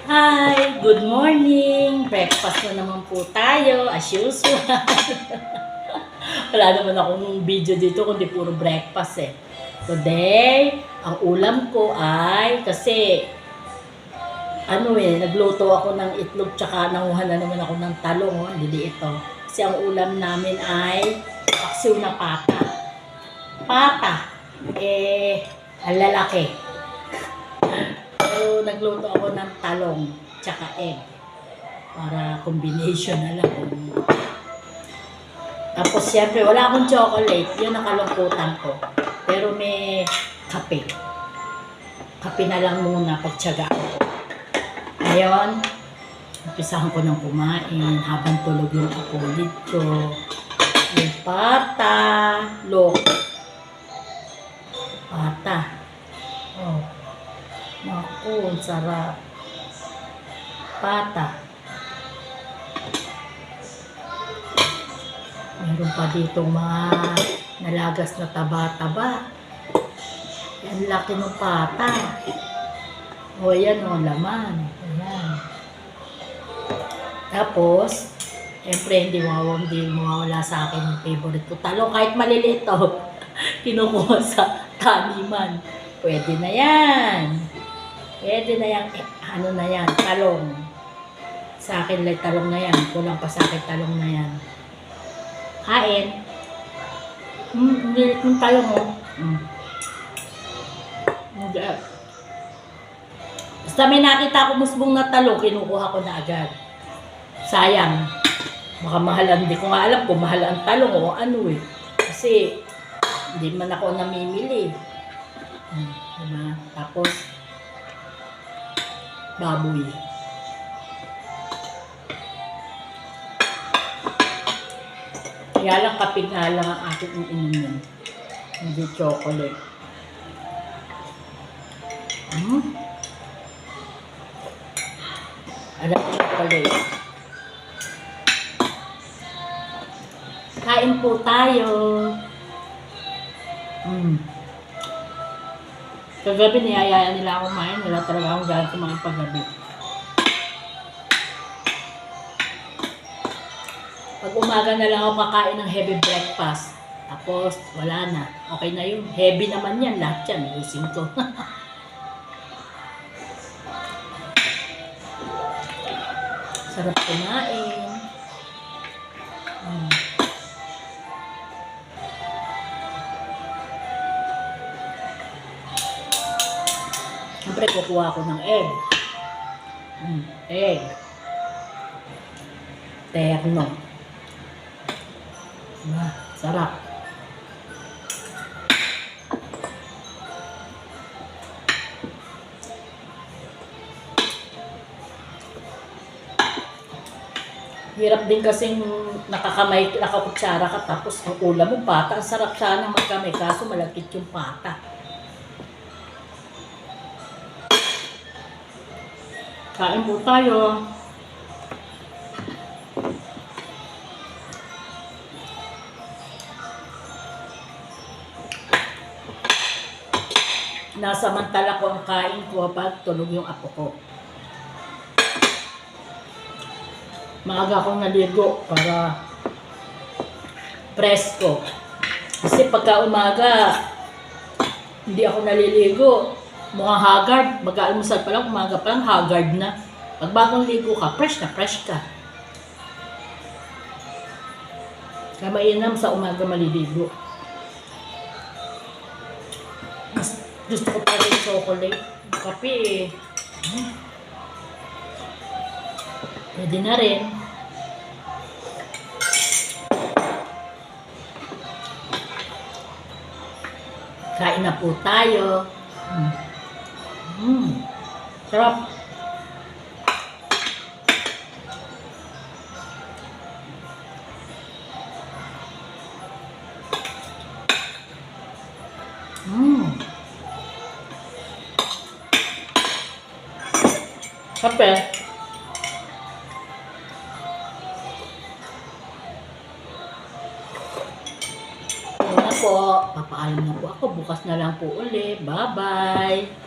Hi! Good morning! Breakfast na naman po tayo, as usual. Wala naman akong video dito kundi puro breakfast eh. Today, ang ulam ko ay, kasi, nagluto ako ng itlog tsaka nanguha na naman ako ng talong, liliit to. Kasi ang ulam namin ay paksiw na pata. Pata, ang lalaki. So, nagluto ako ng talong tsaka egg para combination na lang. Tapos, siyempre, wala akong chocolate. Yun ang kalungkutan ko. Pero may kape. Kape na lang muna pagtsaga ko. Ngayon, umpisahan ko ng kumain habang tulog yung kapulid ko. Yung pata, pata. Oh. Naku, ang sarap. Pata. Meron pa dito mga nalagas na taba-taba. Ang laki ng pata. O, ayan o, laman. Ayan. Tapos, siyempre, hindi mawawala sa akin yung favorite ko. Talong, kahit maliliit to, kinukuha sa taniman. Pwede na yan. Pwede na yan, talong. Sa akin lang talong na yan. Kulang pa sa akin talong na yan. Kain. Nilit yung talong mo. Basta may nakita ko musbong na talong, kinukuha ko na agad. Sayang. Baka mahalan, hindi ko nga alam kung mahal ang talong o ano eh. Kasi, hindi man ako namimili. Diba? Tapos, baboy. Kaya lang kapig nga lang ang aking ininom. Hindi chocolate. Alam chocolate. Kain po tayo. Kagabi niyayaya nila ako kumain. Wala talaga akong gano'n kumain paggabi. Pag umaga na lang ako kakain ng heavy breakfast. Tapos, wala na. Okay na yun. Heavy naman yan. Lahat yan. Using ko. Sarap kumain. Siyempre, kukuha ko ng egg. Egg. Terno. Sarap. Hirap din kasing nakakutsara ka tapos ang ulam mo pata. Ang sarap sana magkamay kaso malagkit yung pata. Kain po tayo. Nasamantala ko ang kain ko pag tulog yung apo ko. Maaga akong naligo para presko. Kasi pagka umaga, hindi ako naliligo. Mukhang haggard. Mag-aalmusal pa lang, umaga pa lang, haggard na. Pag bagong ligo ka, fresh na fresh ka. Kaya mainam sa umaga maliligo. Mas gusto ko pa rin chocolate. Kape eh. Pwede na rin. Kain na po tayo. Sarap. Kape. Po. Papaalam na po ako. Bukas na lang po uli. Bye-bye.